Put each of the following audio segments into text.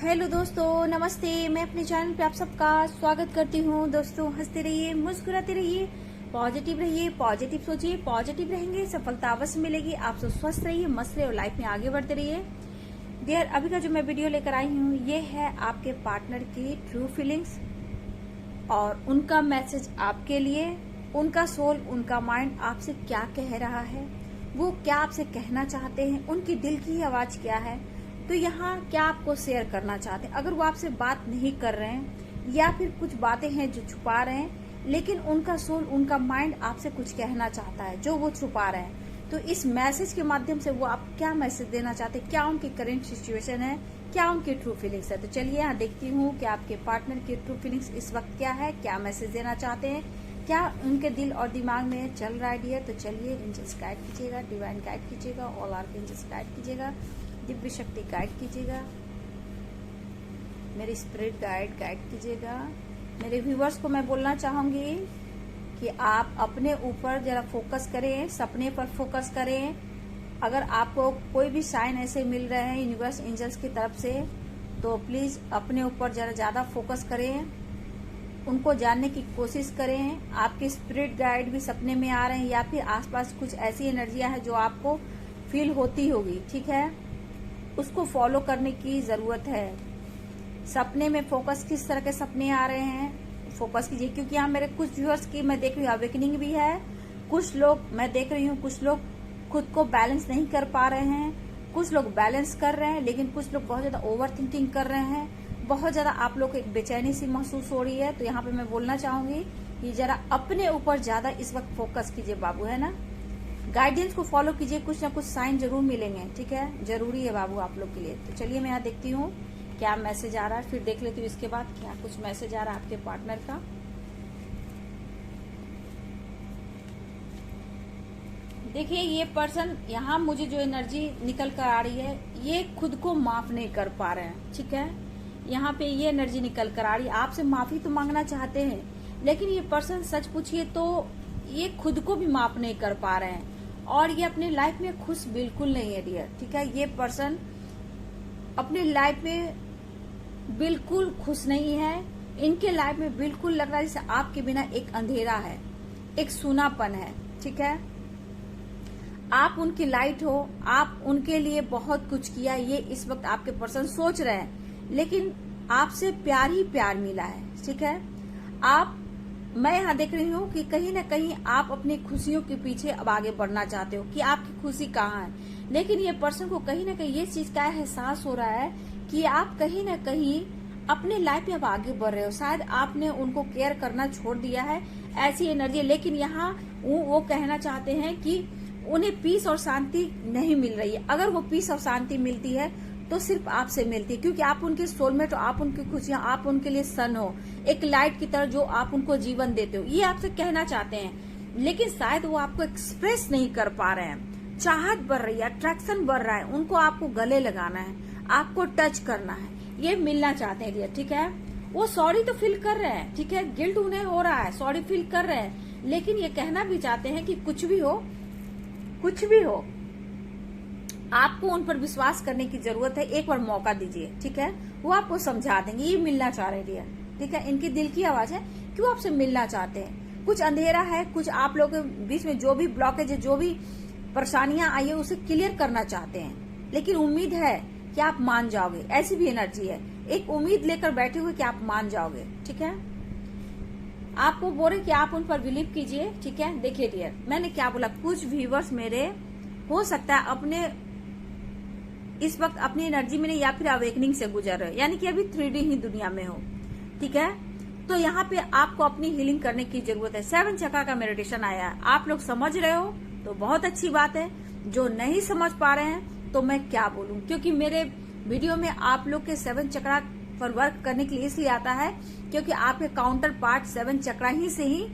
Hello दोस्तों, नमस्ते। मैं अपने चैनल पे आप सबका स्वागत करती हूँ। दोस्तों, हंसते रहिए, मुस्कुराते रहिए, पॉजिटिव रहिए, पॉजिटिव सोचिए, पॉजिटिव रहेंगे, सफलता अवश्य मिलेगी। आप सब स्वस्थ रहिए, मस्त रहिए और लाइफ में आगे बढ़ते रहिए। डियर, अभी का जो मैं वीडियो लेकर आई हूँ ये है आपके पार्टनर की ट्रू फीलिंग्स और उनका मैसेज आपके लिए। उनका सोल, उनका माइंड आपसे क्या कह रहा है, वो क्या आपसे कहना चाहते हैं, उनकी दिल की आवाज क्या है, तो यहाँ क्या आपको शेयर करना चाहते हैं। अगर वो आपसे बात नहीं कर रहे हैं या फिर कुछ बातें हैं जो छुपा रहे हैं, लेकिन उनका सोल, उनका माइंड आपसे कुछ कहना चाहता है जो वो छुपा रहे हैं, तो इस मैसेज के माध्यम से वो आप क्या मैसेज देना चाहते हैं, क्या उनकी करंट सिचुएशन है, क्या उनकी ट्रू फीलिंग्स है। तो चलिए यहाँ देखती हूँ कि आपके पार्टनर की ट्रू फीलिंग्स इस वक्त क्या है, क्या मैसेज देना चाहते हैं, क्या उनके दिल और दिमाग में चल रहा है डियर। तो चलिए, एंजल्स गाइड कीजिएगा, डिवाइन गाइड कीजिएगा, ऑल आर्कएंजल्स गाइड कीजिएगा, दिव्य शक्ति गाइड कीजिएगा, मेरी स्पिरिट गाइड कीजिएगा। मेरे व्यूवर्स को मैं बोलना चाहूंगी कि आप अपने ऊपर जरा फोकस करें, सपने पर फोकस करें। अगर आपको कोई भी साइन ऐसे मिल रहे हैं यूनिवर्स एंजल्स की तरफ से, तो प्लीज अपने ऊपर जरा ज्यादा फोकस करें, उनको जानने की कोशिश करें। आपके स्पिरिट गाइड भी सपने में आ रहे हैं या फिर आसपास कुछ ऐसी एनर्जियां हैं जो आपको फील होती होगी, ठीक है, उसको फॉलो करने की जरूरत है। सपने में फोकस, किस तरह के सपने आ रहे हैं फोकस कीजिए, क्योंकि यहाँ मेरे कुछ व्यूअर्स की मैं देख रही हूँ अवेकनिंग भी है। कुछ लोग मैं देख रही हूँ, कुछ लोग खुद को बैलेंस नहीं कर पा रहे हैं, कुछ लोग बैलेंस कर रहे हैं, लेकिन कुछ लोग बहुत ज्यादा ओवर थिंकिंग कर रहे हैं। बहुत ज्यादा आप लोग को एक बेचैनी सी महसूस हो रही है। तो यहाँ पे मैं बोलना चाहूंगी कि जरा अपने ऊपर ज्यादा इस वक्त फोकस कीजिए बाबू, है ना। गाइडेंस को फॉलो कीजिए, कुछ ना कुछ साइन जरूर मिलेंगे, ठीक है, जरूरी है बाबू आप लोग के लिए। तो चलिए मैं यहाँ देखती हूँ क्या मैसेज आ रहा है, फिर देख लेती हूँ इसके बाद क्या कुछ मैसेज आ रहा है आपके पार्टनर का। देखिए, ये पर्सन यहाँ मुझे जो एनर्जी निकल कर आ रही है, ये खुद को माफ नहीं कर पा रहे हैं, ठीक है। यहाँ पे ये एनर्जी निकल कर आ रही है, आपसे माफी तो मांगना चाहते हैं, लेकिन ये पर्सन सच पूछिए तो ये खुद को भी माफ नहीं कर पा रहे हैं और ये अपने लाइफ में खुश बिल्कुल नहीं है डियर, ठीक है। ये पर्सन अपने लाइफ में बिल्कुल खुश नहीं है। इनके लाइफ में बिल्कुल लग रहा है जैसे आपके बिना एक अंधेरा है, एक सूनापन है, ठीक है। आप उनकी लाइट हो, आप उनके लिए बहुत कुछ किया, ये इस वक्त आपके पर्सन सोच रहे हैं, लेकिन आपसे प्यार ही प्यार मिला है, ठीक है। मैं यहाँ देख रही हूँ कि कहीं ना कहीं आप अपनी खुशियों के पीछे अब आगे बढ़ना चाहते हो कि आपकी खुशी कहाँ है, लेकिन ये पर्सन को कहीं ना कहीं ये चीज का एहसास हो रहा है कि आप कहीं ना कहीं अपने लाइफ में अब आगे बढ़ रहे हो। शायद आपने उनको केयर करना छोड़ दिया है, ऐसी एनर्जी। लेकिन यहाँ वो कहना चाहते हैं कि उन्हें पीस और शांति नहीं मिल रही है। अगर वो पीस और शांति मिलती है तो सिर्फ आपसे मिलती है, क्योंकि आप उनके सोलमेट हो, आप उनकी खुशियां, आप उनके लिए सन हो, एक लाइट की तरह जो आप उनको जीवन देते हो, ये आपसे कहना चाहते हैं। लेकिन शायद वो आपको एक्सप्रेस नहीं कर पा रहे हैं। चाहत बढ़ रही है, अट्रैक्शन बढ़ रहा है, उनको आपको गले लगाना है, आपको टच करना है, ये मिलना चाहते हैं, ठीक है। वो सॉरी तो फील कर रहे हैं, ठीक है, गिल्ट उन्हें हो रहा है, सॉरी फील कर रहे हैं, लेकिन ये कहना भी चाहते हैं कि कुछ भी हो आपको उन पर विश्वास करने की जरूरत है। एक बार मौका दीजिए, ठीक है, वो आपको समझा देंगे। ये मिलना चाह रहे हैं, ठीक है, इनकी दिल की आवाज है कि वो आपसे मिलना चाहते हैं। कुछ अंधेरा है, कुछ आप लोगों के बीच में जो भी ब्लॉकेज है, जो भी परेशानियां आई है, उसे क्लियर करना चाहते हैं। लेकिन उम्मीद है कि आप मान जाओगे, ऐसी भी एनर्जी है, एक उम्मीद लेकर बैठे हुए कि आप मान जाओगे, ठीक है। आपको बोल रहे कि आप उन पर बिलीव कीजिए, ठीक है। देखिए डियर, मैंने क्या बोला, कुछ व्यूवर्स मेरे हो सकता है अपने इस वक्त अपनी एनर्जी में नहीं या फिर अवेकनिंग से गुजर रहे हो, यानी कि अभी 3D ही दुनिया में हो, ठीक है। तो यहाँ पे आपको अपनी हीलिंग करने की जरूरत है। 7 चक्र का मेडिटेशन आया है, आप लोग समझ रहे हो तो बहुत अच्छी बात है। जो नहीं समझ पा रहे हैं तो मैं क्या बोलूं, क्योंकि मेरे वीडियो में आप लोग के 7 चक्र पर वर्क करने के लिए इसलिए आता है क्योंकि आपके काउंटर पार्ट 7 चक्र ही से ही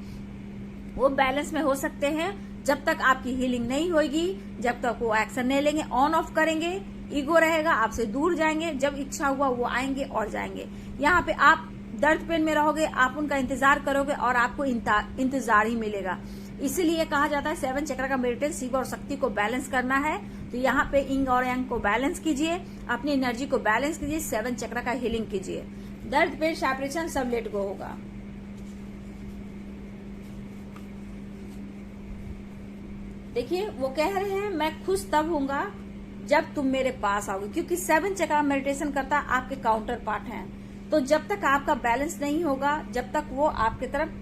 वो बैलेंस में हो सकते हैं। जब तक आपकी हीलिंग नहीं होगी, जब तक वो एक्शन नहीं लेंगे, ऑन ऑफ करेंगे, ईगो रहेगा, आपसे दूर जाएंगे, जब इच्छा हुआ वो आएंगे और जाएंगे। यहाँ पे आप दर्द पेन में रहोगे, आप उनका इंतजार करोगे और आपको इंतजार ही मिलेगा। इसीलिए कहा जाता है 7 चक्र का मेडिटेशन शिव और शक्ति को बैलेंस करना है। तो यहाँ पे इंग और यांग को बैलेंस कीजिए, अपनी एनर्जी को बैलेंस कीजिए, 7 चक्र का हीलिंग कीजिए। दर्द, पेन, सेपरेशन सब लेट गो होगा। देखिए वो कह रहे हैं मैं खुश तब होऊंगा जब तुम मेरे पास आओगे, क्योंकि 7 चक्र मेडिटेशन करता आपके काउंटर पार्ट हैं। तो जब तक आपका बैलेंस नहीं होगा, जब तक वो आपके तरफ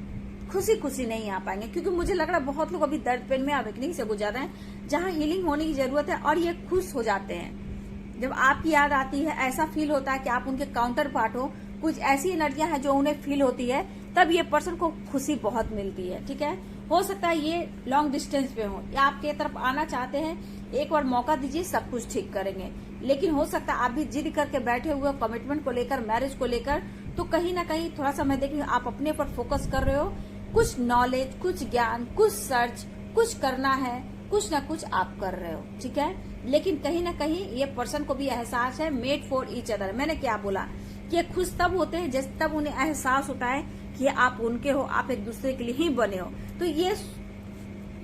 खुशी खुशी नहीं आ पाएंगे। क्योंकि मुझे लग रहा है बहुत लोग अभी दर्द पेन में अवेकनिंग से गुजर रहे हैं, जहां हीलिंग होने की जरूरत है, और ये खुश हो जाते हैं। जब आपकी याद आती है, ऐसा फील होता है कि आप उनके काउंटर पार्ट हो, कुछ ऐसी एनर्जियां हैं जो उन्हें फील होती है, तब ये पर्सन को खुशी बहुत मिलती है। ठीक है, हो सकता है ये लॉन्ग डिस्टेंस पे हो या आपके तरफ आना चाहते हैं, एक बार मौका दीजिए, सब कुछ ठीक करेंगे। लेकिन हो सकता है आप भी जिद करके बैठे हुए कमिटमेंट को लेकर, मैरिज को लेकर, तो कहीं ना कहीं थोड़ा सा मैं देखिए आप अपने पर फोकस कर रहे हो। कुछ नॉलेज, कुछ ज्ञान, कुछ सर्च, कुछ करना है, कुछ ना कुछ आप कर रहे हो। ठीक है, लेकिन कहीं ना कहीं ये पर्सन को भी एहसास है, मेड फॉर ईच अदर। मैंने क्या बोला कि खुश तब होते हैं जब तब उन्हें एहसास होता है कि आप उनके हो, आप एक दूसरे के लिए ही बने हो। तो ये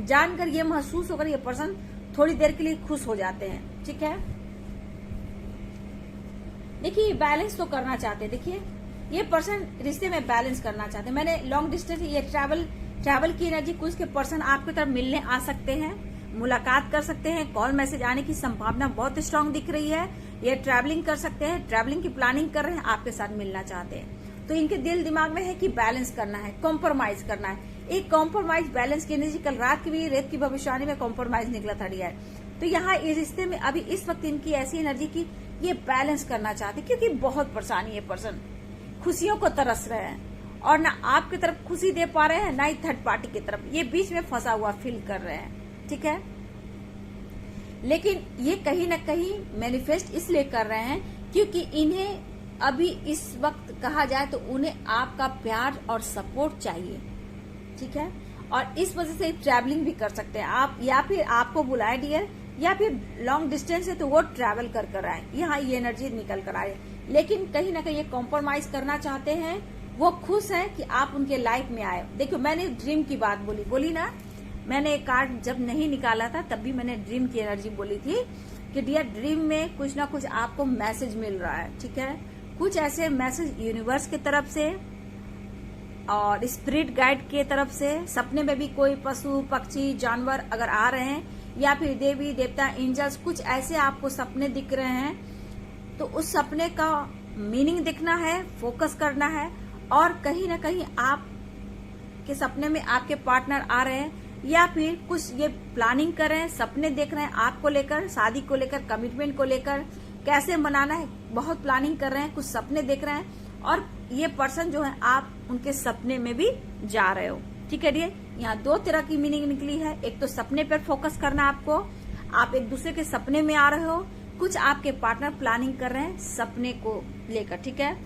जानकर, ये महसूस होकर ये पर्सन थोड़ी देर के लिए खुश हो जाते हैं। ठीक है, देखिए बैलेंस तो करना चाहते हैं। देखिए ये पर्सन रिश्ते में बैलेंस करना चाहते हैं। मैंने लॉन्ग डिस्टेंस, ये ट्रैवल की एनर्जी, कुछ के पर्सन आपकी तरफ मिलने आ सकते हैं, मुलाकात कर सकते हैं, कॉल मैसेज आने की संभावना बहुत स्ट्रांग दिख रही है। ये ट्रैवलिंग कर सकते हैं, ट्रैवलिंग की प्लानिंग कर रहे हैं, आपके साथ मिलना चाहते हैं। तो इनके दिल दिमाग में है कि बैलेंस करना है, कॉम्प्रोमाइज करना है। एक कॉम्प्रोमाइज बैलेंस की एनर्जी, कल रात की भी रेत की भविष्यवाणी में कॉम्प्रोमाइज निकला था डियर। तो यहाँ इस रिश्ते में अभी इस वक्त इनकी ऐसी एनर्जी की ये बैलेंस करना चाहते, क्योंकि बहुत परेशानी है, पर्सन खुशियों को तरस रहे हैं और ना आपकी तरफ खुशी दे पा रहे हैं, ना ही थर्ड पार्टी की तरफ, ये बीच में फंसा हुआ फील कर रहे हैं। ठीक है, लेकिन ये कहीं ना कहीं मैनिफेस्ट इसलिए कर रहे हैं क्योंकि इन्हें अभी इस वक्त कहा जाए तो उन्हें आपका प्यार और सपोर्ट चाहिए। ठीक है, और इस वजह से ट्रैवलिंग भी कर सकते हैं आप, या फिर आपको बुलाए डियर, या फिर लॉन्ग डिस्टेंस है तो वो ट्रैवल कर आए, यहाँ ये एनर्जी निकल कर आए। लेकिन कहीं ना कहीं ये कॉम्प्रोमाइज करना चाहते हैं, वो खुश हैं कि आप उनके लाइफ में आए। देखो मैंने ड्रीम की बात बोली ना, मैंने एक कार्ड जब नहीं निकाला था तब भी मैंने ड्रीम की एनर्जी बोली थी कि डियर ड्रीम में कुछ ना कुछ आपको मैसेज मिल रहा है। ठीक है, कुछ ऐसे मैसेज यूनिवर्स की तरफ से और स्पिरिट गाइड की तरफ से, सपने में भी कोई पशु पक्षी जानवर अगर आ रहे हैं, या फिर देवी देवता एंजल्स, कुछ ऐसे आपको सपने दिख रहे हैं, तो उस सपने का मीनिंग देखना है, फोकस करना है। और कहीं ना कहीं आप के सपने में आपके पार्टनर आ रहे हैं, या फिर कुछ ये प्लानिंग कर रहे हैं, सपने देख रहे हैं आपको लेकर, शादी को लेकर, कमिटमेंट को लेकर, कैसे मनाना है, बहुत प्लानिंग कर रहे हैं, कुछ सपने देख रहे हैं। और ये पर्सन जो है आप उनके सपने में भी जा रहे हो। ठीक है डियर, यहाँ 2 तरह की मीनिंग निकली है। एक तो सपने पर फोकस करना आपको, आप एक दूसरे के सपने में आ रहे हो, कुछ आपके पार्टनर प्लानिंग कर रहे हैं सपने को लेकर। ठीक है,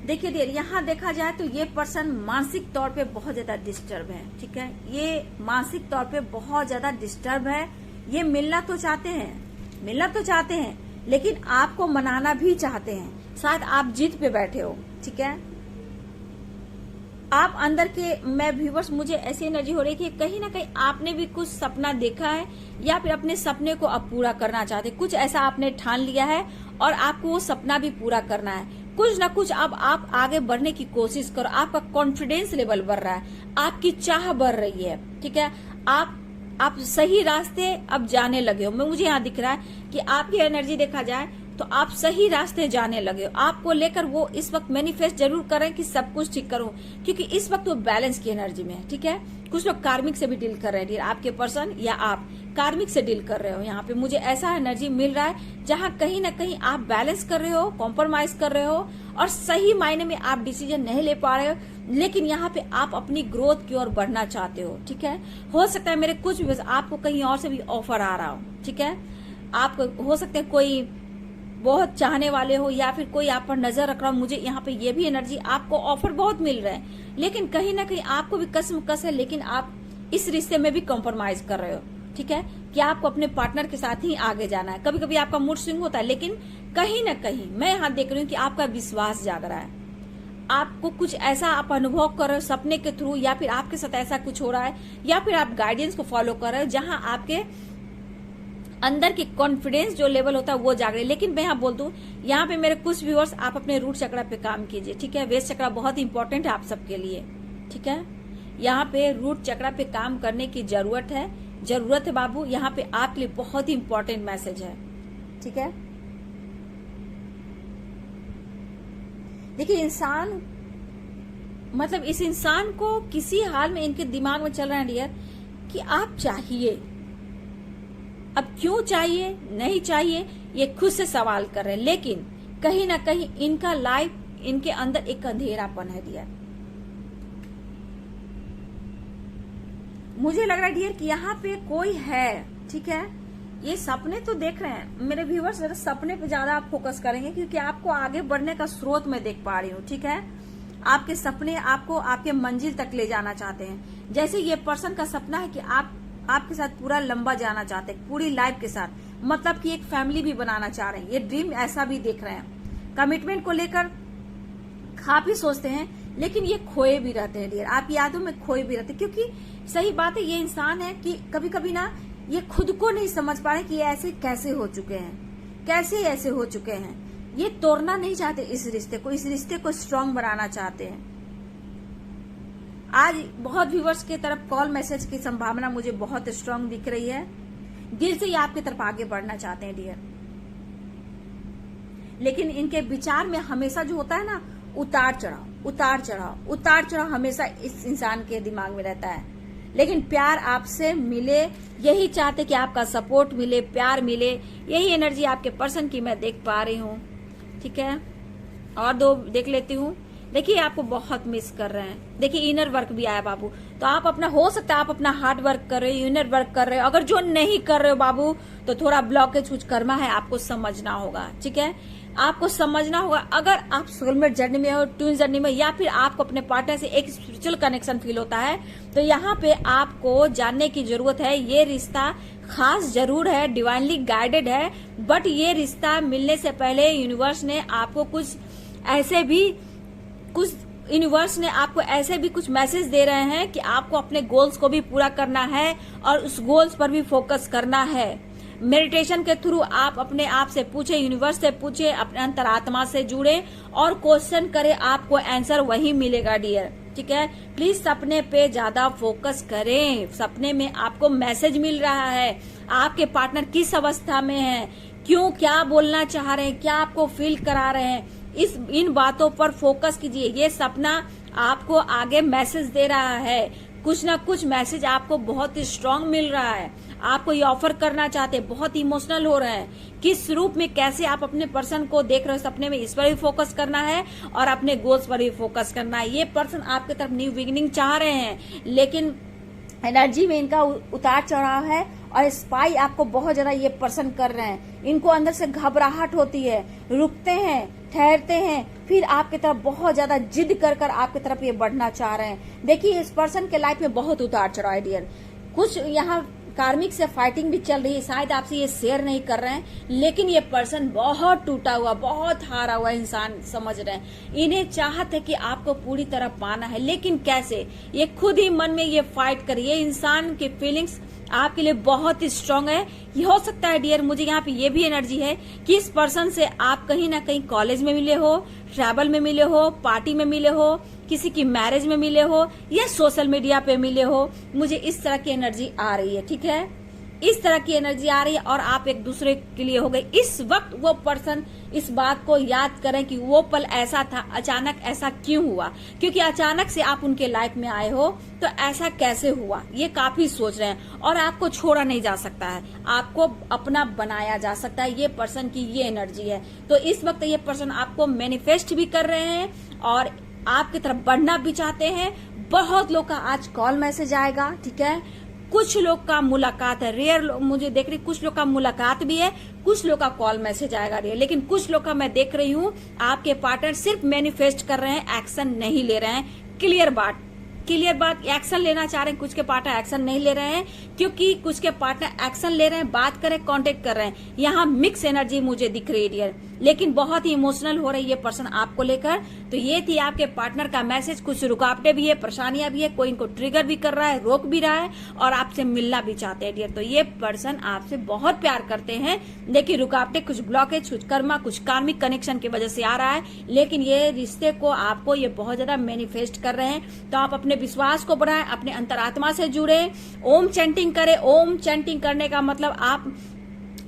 देखिए डियर, यहाँ देखा जाए तो ये पर्सन मानसिक तौर पे बहुत ज्यादा डिस्टर्ब है। ठीक है, ये मानसिक तौर पे बहुत ज्यादा डिस्टर्ब है। ये मिलना तो चाहते हैं, लेकिन आपको मनाना भी चाहते हैं। शायद आप जिद पे बैठे हो। ठीक है, आप अंदर के, मैं व्यूवर्स, मुझे ऐसी एनर्जी हो रही है कि कहीं ना कहीं आपने भी कुछ सपना देखा है, या फिर अपने सपने को अब पूरा करना चाहते, कुछ ऐसा आपने ठान लिया है और आपको वो सपना भी पूरा करना है। कुछ ना कुछ अब आप आगे बढ़ने की कोशिश करो, आपका कॉन्फिडेंस लेवल बढ़ रहा है, आपकी चाह बढ़ रही है। ठीक है, आप सही रास्ते अब जाने लगे हो। मुझे यहाँ दिख रहा है कि आपकी एनर्जी देखा जाए तो आप सही रास्ते जाने लगे हो। आपको लेकर वो इस वक्त मैनिफेस्ट जरूर करें कि सब कुछ ठीक करूं, क्योंकि इस वक्त वो बैलेंस की एनर्जी में है। ठीक है, कुछ लोग कार्मिक से भी डील कर रहे हैं, आपके पर्सन या आप कार्मिक से डील कर रहे हो। यहाँ पे मुझे ऐसा एनर्जी मिल रहा है जहाँ कहीं ना कहीं आप बैलेंस कर रहे हो, कॉम्प्रोमाइज कर रहे हो, और सही मायने में आप डिसीजन नहीं ले पा रहे हो, लेकिन यहाँ पे आप अपनी ग्रोथ की ओर बढ़ना चाहते हो। ठीक है, हो सकता है मेरे कुछ भी आपको कहीं और से भी ऑफर आ रहा हो। ठीक है, आप हो सकता है कोई बहुत चाहने वाले हो, या फिर कोई आप पर नजर रख रहा हो। मुझे यहाँ पे ये भी एनर्जी, आपको ऑफर बहुत मिल रहा है, लेकिन कहीं ना कहीं आपको भी कसम-कस है, लेकिन आप इस रिश्ते में भी कॉम्प्रोमाइज कर रहे हो। ठीक है, कि आपको अपने पार्टनर के साथ ही आगे जाना है। कभी कभी आपका मूड स्विंग होता है, लेकिन कहीं ना कहीं मैं यहाँ देख रही हूँ कि आपका विश्वास जाग रहा है, आपको कुछ ऐसा आप अनुभव कर रहे हो सपने के थ्रू, या फिर आपके साथ ऐसा कुछ हो रहा है, या फिर आप गाइडेंस को फॉलो कर रहे हो जहां आपके अंदर की कॉन्फिडेंस जो लेवल होता है वो जाग रही है। लेकिन मैं यहाँ बोल दूं, यहाँ पे मेरे कुछ व्यूअर्स आप अपने रूट चक्र पे काम कीजिए, ठीक है। बेस चक्र बहुत इंपॉर्टेंट है आप सबके लिए, ठीक है। यहाँ पे रूट चक्र पे काम करने की जरूरत है बाबू। यहाँ पे आपके लिए बहुत ही इंपॉर्टेंट मैसेज है, ठीक है। देखिए इंसान, मतलब इस इंसान को किसी हाल में इनके दिमाग में चल रहा है डियर कि आप चाहिए, अब क्यों चाहिए नहीं चाहिए ये खुद से सवाल कर रहे हैं, लेकिन कहीं ना कहीं इनका लाइफ, इनके अंदर एक अंधेरापन है डियर। मुझे लग रहा है डियर कि यहाँ पे कोई है, ठीक है। ये सपने तो देख रहे हैं मेरे व्यूअर्स, जरा सपने पे ज्यादा आप फोकस करेंगे क्योंकि आपको आगे बढ़ने का स्रोत मैं देख पा रही हूँ, ठीक है। आपके सपने आपको आपके मंजिल तक ले जाना चाहते हैं। जैसे ये पर्सन का सपना है कि आपके साथ पूरा लंबा जाना चाहते हैं, पूरी लाइफ के साथ, मतलब कि एक फैमिली भी बनाना चाह रहे हैं। ये ड्रीम ऐसा भी देख रहे हैं। कमिटमेंट को लेकर काफी सोचते हैं, लेकिन ये खोए भी रहते हैं डियर, आप यादों में खोए भी रहते हैं। क्योंकि सही बात है, ये इंसान है कि कभी कभी ना ये खुद को नहीं समझ पा रहे कि ये ऐसे कैसे हो चुके हैं, कैसे ऐसे हो चुके हैं। ये तोड़ना नहीं चाहते इस रिश्ते को स्ट्रांग बनाना चाहते हैं। आज बहुत व्यूवर्स की तरफ कॉल मैसेज की संभावना मुझे बहुत स्ट्रांग दिख रही है। दिल से ये आपकी तरफ आगे बढ़ना चाहते हैं डियर, लेकिन इनके विचार में हमेशा जो होता है ना, उतार चढ़ाव हमेशा इस इंसान के दिमाग में रहता है। लेकिन प्यार आपसे मिले, यही चाहते कि आपका सपोर्ट मिले, प्यार मिले, यही एनर्जी आपके पर्सन की मैं देख पा रही हूँ, ठीक है। और दो देख लेती हूँ। देखिए आपको बहुत मिस कर रहे हैं। देखिए इनर वर्क भी आया बाबू, तो आप अपना, हो सकता है आप अपना हार्ड वर्क कर रहे हो, इनर वर्क कर रहे हो। अगर जो नहीं कर रहे हो बाबू, तो थोड़ा ब्लॉकेज कुछ कर्मा है, आपको समझना होगा, ठीक है। आपको समझना होगा, अगर आप सोलमेट जर्नी में हो, ट्विन जर्नी में, या फिर आपको अपने पार्टनर से एक स्पिरिचुअल कनेक्शन फील होता है, तो यहाँ पे आपको जानने की जरूरत है। ये रिश्ता खास जरूर है, डिवाइनली गाइडेड है, बट ये रिश्ता मिलने से पहले यूनिवर्स ने आपको कुछ मैसेज दे रहे हैं कि आपको अपने गोल्स को भी पूरा करना है और उस गोल्स पर भी फोकस करना है। मेडिटेशन के थ्रू आप अपने आप से पूछे, यूनिवर्स से पूछे, अपने अंतरात्मा से जुड़े और क्वेश्चन करें, आपको आंसर वही मिलेगा डियर, ठीक है। प्लीज सपने पे ज्यादा फोकस करें। सपने में आपको मैसेज मिल रहा है, आपके पार्टनर किस अवस्था में है, क्यों, क्या बोलना चाह रहे हैं, क्या आपको फील करा रहे हैं, इन बातों पर फोकस कीजिए। ये सपना आपको आगे मैसेज दे रहा है, कुछ ना कुछ मैसेज आपको बहुत ही स्ट्रांग मिल रहा है। आपको ये ऑफर करना चाहते हैं, बहुत इमोशनल हो रहे हैं, किस रूप में, कैसे आप अपने पर्सन को देख रहे हो सपने में, इस पर भी फोकस करना है और अपने गोल्स पर भी फोकस करना है। ये पर्सन आपके तरफ न्यू बिगिनिंग चाह रहे हैं, लेकिन एनर्जी में इनका उतार चढ़ाव है और स्पाई आपको बहुत ज्यादा ये पर्सन कर रहे हैं। इनको अंदर से घबराहट होती है, रुकते हैं, ठहरते हैं, फिर आपकी तरफ बहुत ज्यादा जिद कर आपकी तरफ ये बढ़ना चाह रहे हैं। देखिए इस पर्सन के लाइफ में बहुत उतार चढ़ाव है डियर। कुछ यहाँ कार्मिक से फाइटिंग भी चल रही है, शायद आपसे ये शेयर नहीं कर रहे हैं, लेकिन ये पर्सन बहुत टूटा हुआ, बहुत हारा हुआ इंसान समझ रहे हैं। इन्हें चाहत है कि आपको पूरी तरह पाना है, लेकिन कैसे, ये खुद ही मन में ये फाइट करिए। इंसान की फीलिंग्स आपके लिए बहुत ही स्ट्रांग है। ये हो सकता है डियर, मुझे यहाँ पे ये भी एनर्जी है कि इस पर्सन से आप कहीं ना कहीं कॉलेज में मिले हो, ट्रैवल में मिले हो, पार्टी में मिले हो, किसी की मैरिज में मिले हो, या सोशल मीडिया पे मिले हो। मुझे इस तरह की एनर्जी आ रही है, ठीक है, इस तरह की एनर्जी आ रही है और आप एक दूसरे के लिए हो गए। इस वक्त वो पर्सन इस बात को याद करें कि वो पल ऐसा था, अचानक ऐसा क्यों हुआ, क्योंकि अचानक से आप उनके लाइफ में आए हो, तो ऐसा कैसे हुआ, ये काफी सोच रहे हैं। और आपको छोड़ा नहीं जा सकता है, आपको अपना बनाया जा सकता है। ये पर्सन की ये एनर्जी है, तो इस वक्त ये पर्सन आपको मैनिफेस्ट भी कर रहे हैं और आपकी तरफ बढ़ना भी चाहते हैं। बहुत लोग का आज कॉल मैसेज आएगा, ठीक है, कुछ लोग का मुलाकात है, रेयर लोग मुझे देख रही, कुछ लोग का मुलाकात भी है, कुछ लोग का कॉल मैसेज आएगा रेयर, लेकिन कुछ लोग का मैं देख रही हूँ आपके पार्टनर सिर्फ मैनिफेस्ट कर रहे हैं, एक्शन नहीं ले रहे हैं। क्लियर बात, क्लियर बात, एक्शन लेना चाह रहे हैं, कुछ के पार्टनर एक्शन नहीं ले रहे हैं क्योंकि कुछ के पार्टनर एक्शन ले रहे हैं, बात करें, कांटेक्ट कर रहे हैं। यहाँ मिक्स एनर्जी मुझे दिख रही है डियर, लेकिन बहुत ही इमोशनल हो रही है पर्सन आपको लेकर। तो ये थी आपके पार्टनर का मैसेज। कुछ रुकावटें भी है, परेशानियां भी है, कोई इनको ट्रिगर भी कर रहा है, रोक भी रहा है और आपसे मिलना भी चाहते हैं डियर। तो ये पर्सन आपसे बहुत प्यार करते हैं, लेकिन रुकावटें, कुछ ब्लॉकेज, कुछ कर्मा, कुछ कार्मिक कनेक्शन की वजह से आ रहा है, लेकिन ये रिश्ते को आपको ये बहुत ज्यादा मैनिफेस्ट कर रहे हैं। तो आप अपने विश्वास को बढ़ाएं, अपने अंतरात्मा से जुड़े, ओम चैंटिंग करें। ओम चैंटिंग करने का मतलब आप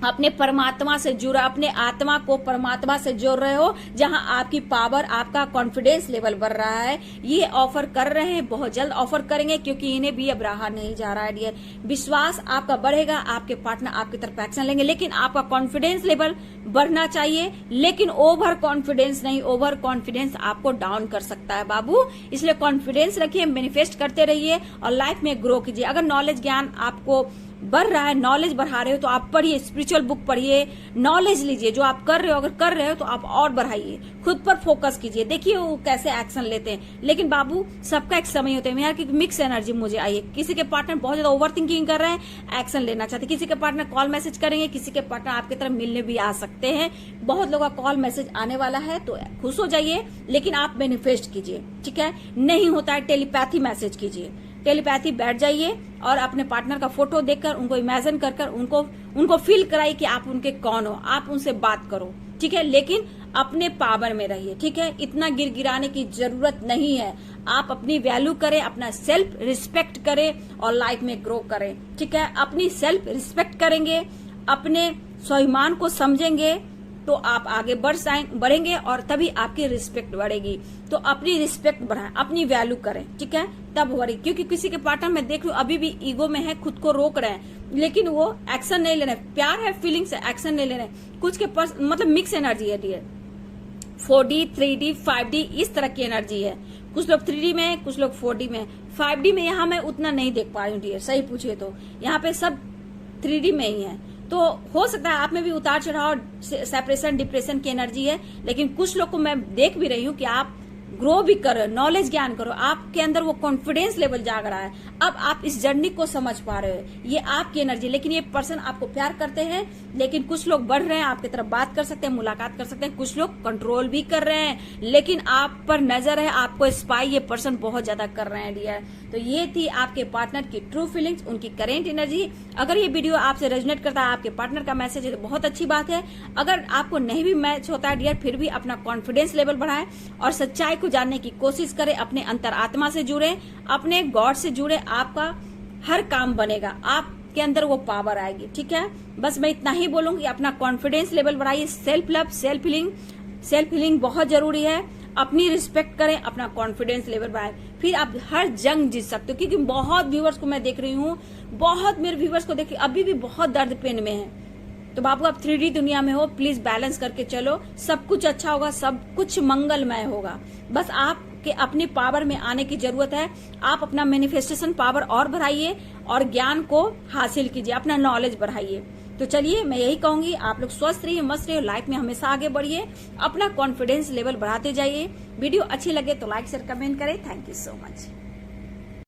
अपने परमात्मा से जुड़ा, अपने आत्मा को परमात्मा से जोड़ रहे हो, जहां आपकी पावर, आपका कॉन्फिडेंस लेवल बढ़ रहा है। ये ऑफर कर रहे हैं, बहुत जल्द ऑफर करेंगे क्योंकि इन्हें भी अब रहा नहीं जा रहा है डियर। विश्वास आपका बढ़ेगा, आपके पार्टनर आपकी तरफ एक्शन लेंगे, लेकिन आपका कॉन्फिडेंस लेवल बढ़ना चाहिए, लेकिन ओवर कॉन्फिडेंस नहीं। ओवर कॉन्फिडेंस आपको डाउन कर सकता है बाबू, इसलिए कॉन्फिडेंस रखिए, मैनिफेस्ट करते रहिए और लाइफ में ग्रो कीजिए। अगर नॉलेज ज्ञान आपको बढ़ रहा है, नॉलेज बढ़ा रहे हो तो आप पढ़िए, स्पिरिचुअल बुक पढ़िए, नॉलेज लीजिए। जो आप कर रहे हो, अगर कर रहे हो तो आप और बढ़ाइए, खुद पर फोकस कीजिए, देखिए वो कैसे एक्शन लेते हैं। लेकिन बाबू सबका एक समय होता है। यहाँ की मिक्स एनर्जी मुझे आई है। किसी के पार्टनर बहुत ज्यादा ओवर थिंकिंग कर रहे हैं, एक्शन लेना चाहते हैं। किसी के पार्टनर कॉल मैसेज करेंगे, किसी के पार्टनर आपकी तरफ मिलने भी आ सकते हैं। बहुत लोगों का कॉल मैसेज आने वाला है, तो खुश हो जाइए, लेकिन आप मैनिफेस्ट कीजिए, ठीक है। नहीं होता है टेलीपैथी मैसेज कीजिए, टेलीपैथी बैठ जाइए और अपने पार्टनर का फोटो देखकर उनको इमेजिन कर उनको फील कराइए कि आप उनके कौन हो, आप उनसे बात करो, ठीक है। लेकिन अपने पावर में रहिए, ठीक है। इतना गिरगिराने की जरूरत नहीं है। आप अपनी वैल्यू करें, अपना सेल्फ रिस्पेक्ट करें और लाइफ में ग्रो करें, ठीक है। अपनी सेल्फ रिस्पेक्ट करेंगे, अपने स्वाभिमान को समझेंगे तो आप आगे बढ़ेंगे और तभी आपकी रिस्पेक्ट बढ़ेगी। तो अपनी रिस्पेक्ट बढ़ाएं, अपनी वैल्यू करें, ठीक है, तब बढ़ेगी। क्योंकि किसी के पार्टनर में देख लो अभी भी ईगो में है, खुद को रोक रहे हैं, लेकिन वो एक्शन नहीं ले रहे। प्यार है, फीलिंग्स है, एक्शन नहीं ले रहे। कुछ के पास मतलब मिक्स एनर्जी है डियर, 4D 3D 5D इस तरह की एनर्जी है। कुछ लोग 3D में है, कुछ लोग 4D में है। 5D में यहाँ मैं उतना नहीं देख पा रही हूँ डियर, सही पूछिए तो यहाँ पे सब 3D में ही है। तो हो सकता है आप में भी उतार चढ़ाव, सेपरेशन, डिप्रेशन की एनर्जी है, लेकिन कुछ लोग को मैं देख भी रही हूँ कि आप ग्रो भी करो, नॉलेज ज्ञान करो, आपके अंदर वो कॉन्फिडेंस लेवल जाग रहा है। अब आप इस जर्नी को समझ पा रहे हो, ये आपकी एनर्जी। लेकिन ये पर्सन आपको प्यार करते हैं, लेकिन कुछ लोग बढ़ रहे हैं, आपकी तरफ बात कर सकते हैं, मुलाकात कर सकते हैं। कुछ लोग कंट्रोल भी कर रहे हैं, लेकिन आप पर नजर है, आपको स्पाई ये पर्सन बहुत ज्यादा कर रहे हैं डियर। तो ये थी आपके पार्टनर की ट्रू फीलिंग्स, उनकी करेंट एनर्जी। अगर ये वीडियो आपसे रेजोनेट करता है, आपके पार्टनर का मैसेज है, तो बहुत अच्छी बात है। अगर आपको नहीं भी मैच होता है डियर, फिर भी अपना कॉन्फिडेंस लेवल बढ़ाएं और सच्चाई को जानने की कोशिश करें। अपने अंतरात्मा से जुड़े, अपने गॉड से जुड़े, आपका हर काम बनेगा, आपके अंदर वो पावर आएगी, ठीक है। बस मैं इतना ही बोलूंगी, अपना कॉन्फिडेंस लेवल बढ़ाइए। सेल्फ लव, सेल्फ हीलिंग बहुत जरूरी है। अपनी रिस्पेक्ट करें, अपना कॉन्फिडेंस लेवल बढ़ाएं, फिर आप हर जंग जीत सकते हो। क्योंकि बहुत व्यूवर्स को मैं देख रही हूँ, बहुत मेरे व्यूवर्स को देख अभी भी बहुत दर्द पेन में है। तो बाबू आप 3D दुनिया में हो, प्लीज बैलेंस करके चलो, सब कुछ अच्छा होगा, सब कुछ मंगलमय होगा। बस आपके अपनी पावर में आने की जरूरत है। आप अपना मैनिफेस्टेशन पावर और बढ़ाइए और ज्ञान को हासिल कीजिए, अपना नॉलेज बढ़ाइए। तो चलिए मैं यही कहूंगी, आप लोग स्वस्थ रहिए, मस्त रहिए, लाइफ में हमेशा आगे बढ़िए, अपना कॉन्फिडेंस लेवल बढ़ाते जाइए। वीडियो अच्छी लगे तो लाइक शेयर कमेंट करें। Thank you so much.